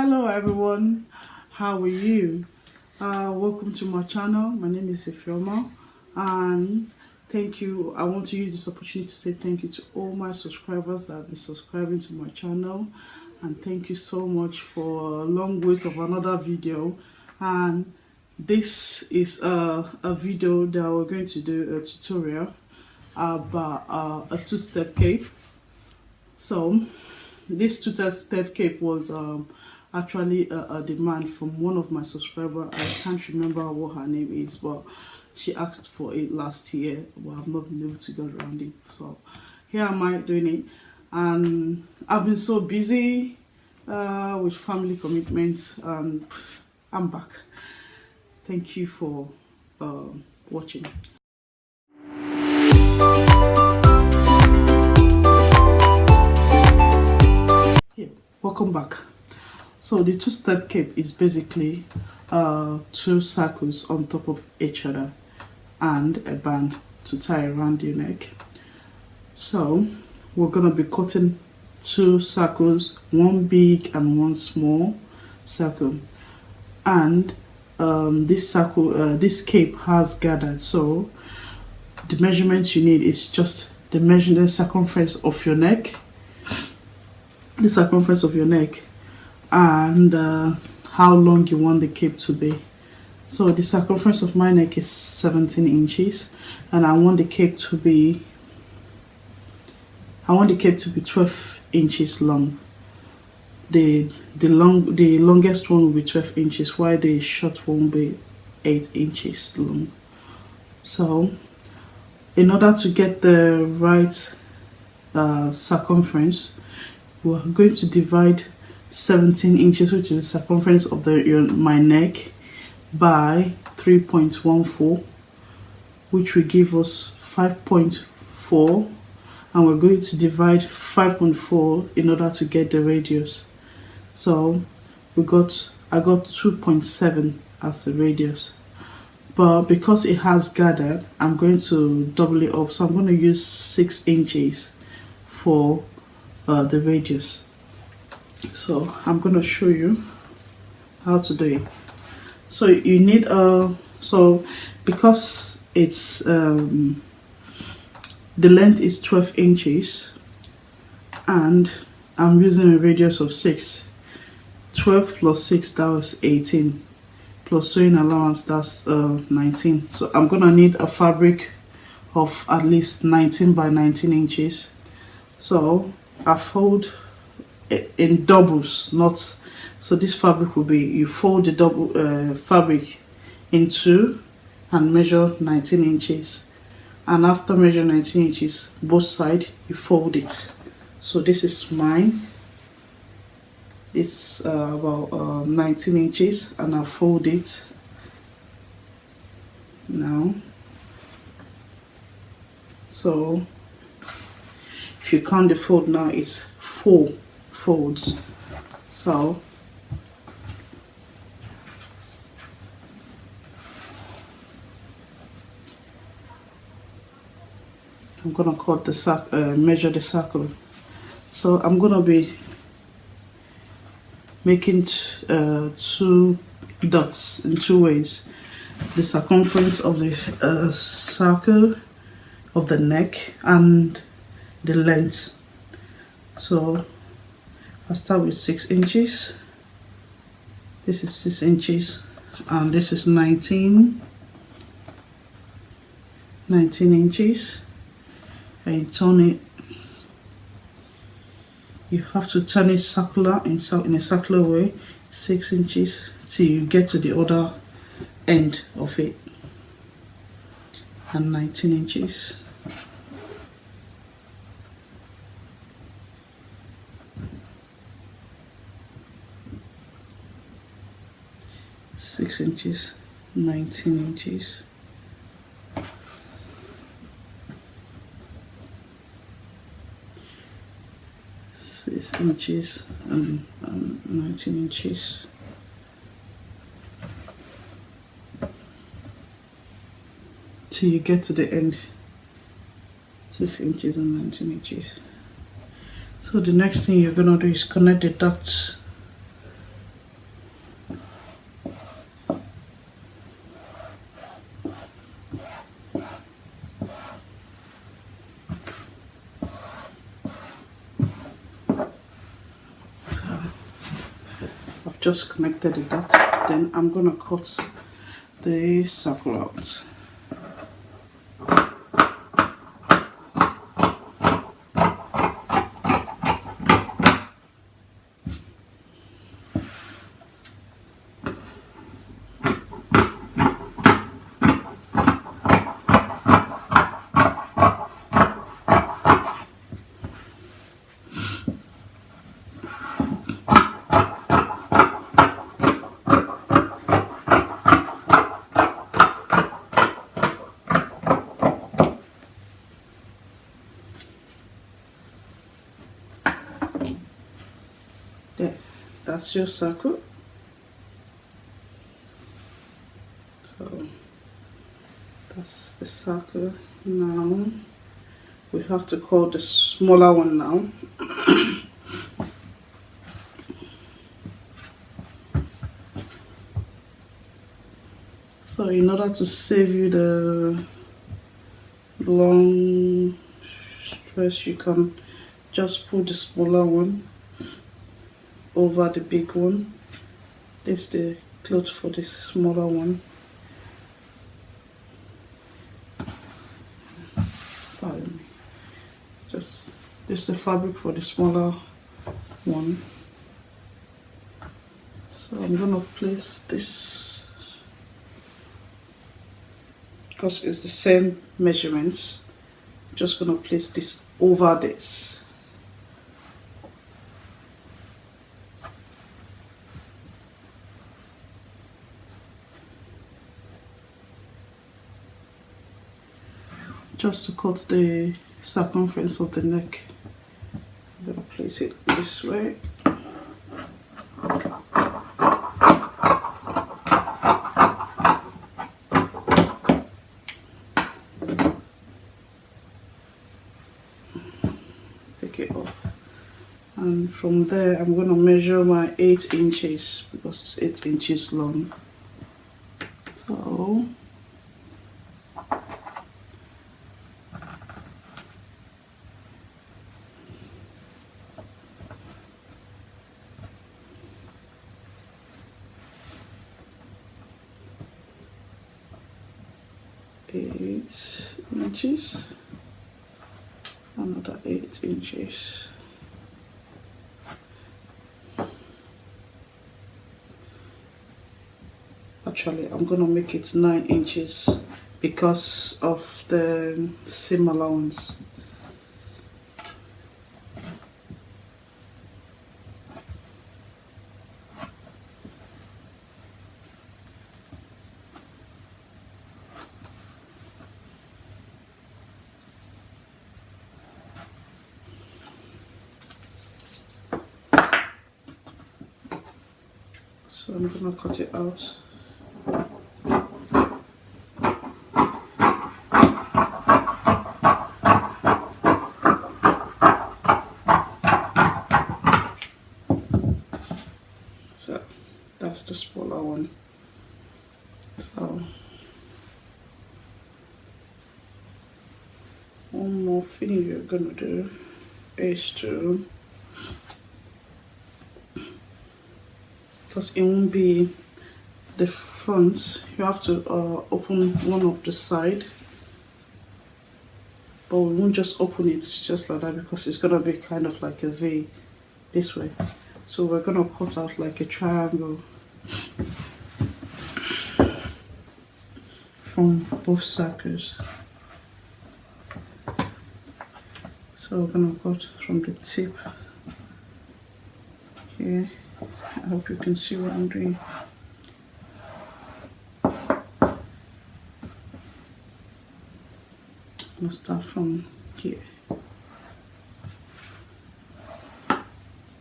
Hello everyone, how are you? Welcome to my channel. My name is Ifeoma, and thank you. I want to use this opportunity to say thank you to all my subscribers that have been subscribing to my channel, and thank you so much for a long wait of another video. And this is a video that we're going to do a tutorial about a two-step cape. So this two-step cape was actually a demand from one of my subscribers. I can't remember what her name is, but she asked for it last year, but I've not been able to get around it. So here am I doing it, and I've been so busy with family commitments, and I'm back. Thank you for watching. Welcome back. So the two-step cape is basically two circles on top of each other and a band to tie around your neck. So we're gonna be cutting two circles, one big and one small circle, and this cape has gathered. So the measurements you need is just the circumference of your neck, and how long you want the cape to be. So the circumference of my neck is 17 inches, and I want the cape to be 12 inches long. The longest one will be 12 inches, while the short one will be 8 inches long. So in order to get the right circumference, we're going to divide 17 inches, which is the circumference of my neck, by 3.14, which will give us 5.4, and we're going to divide 5.4 in order to get the radius. So I got 2.7 as the radius, but because it has gathered, I'm going to double it up. So I'm going to use 6 inches for the radius. So I'm going to show you how to do it. So you need because it's the length is 12 inches and I'm using a radius of 6. 12 plus 6, that was 18, plus sewing allowance, that's 19. So I'm gonna need a fabric of at least 19 by 19 inches. So I fold in doubles, so this fabric will be, you fold the double fabric in two and measure 19 inches, and after measure 19 inches both sides, you fold it. So this is mine, it's about 19 inches, and I fold it now. So if you count the fold now, it's 4 folds. So I'm gonna cut the measure the circle. So I'm gonna be making 2 dots in 2 ways: the circumference of the circle of the neck and the length. So I start with 6 inches. This is 6 inches, and this is 19 inches. And you turn it. You have to turn it circular in a circular way, 6 inches, till you get to the other end of it, and 19 inches. Inches, 19 inches. Inches and 19 inches. Till you get to the end, 6 inches and 19 inches. So the next thing you're gonna do is connect the dots I've just connected the dot. Then I'm gonna cut the circle out. There, that's your circle. So that's the circle. Now we have to cut the smaller one now. So in order to save you the long stress, you can just put the smaller one over the big one. This is the cloth for the smaller one. Pardon me. Just this is the fabric for the smaller one. So I'm gonna place this, because it's the same measurements. I'm just gonna place this over this. Just to cut the circumference of the neck, I'm gonna place it this way. Take it off, and from there I'm gonna measure my 8 inches because it's 8 inches long. So inches, another 8 inches. Actually, I'm gonna make it 9 inches because of the seam allowance. So I'm gonna cut it out. So that's the smaller one. So one more thing you're gonna do is to, because it won't be the front, you have to open one of the side, but we won't just open it just like that because it's gonna be kind of like a V this way. So we're gonna cut out like a triangle from both circles. So we're gonna cut from the tip here. I hope you can see what I'm doing. I'm gonna start from here,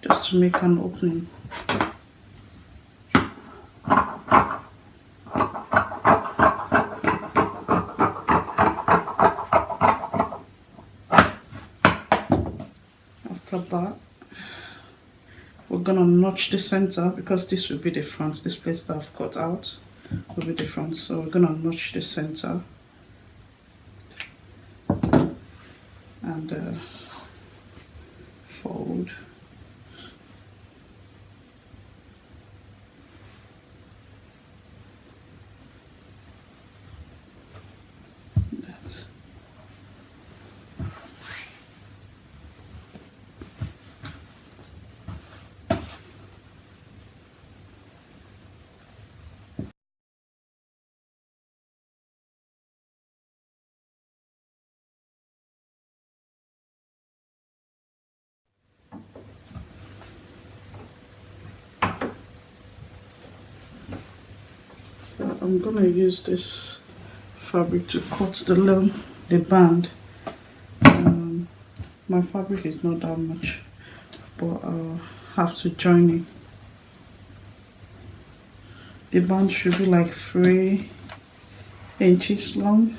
just to make an opening. After that, we're gonna notch the center because this will be the front. This place that I've cut out will be the front, so we're gonna notch the center and fold. I'm gonna use this fabric to cut the band. My fabric is not that much, but I'll have to join it. The band should be like 3 inches long.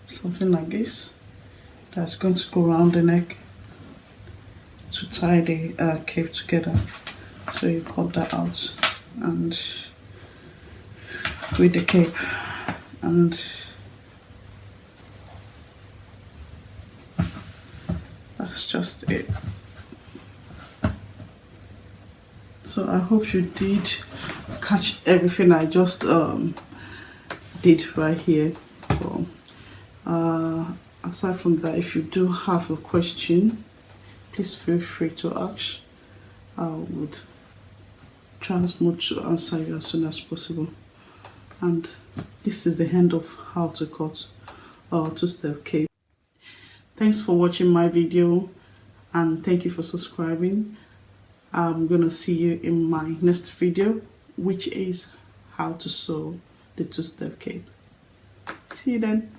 Something like this, that's going to go around the neck to tie the cape together. So you cut that out and with the cape, and that's just it. So I hope you did catch everything I just did right here. So aside from that, if you do have a question, please feel free to ask. I would try as much to answer you as soon as possible. And this is the end of how to cut a two-step cape. Thanks for watching my video, and thank you for subscribing. I'm gonna see you in my next video, which is how to sew the two-step cape. See you then.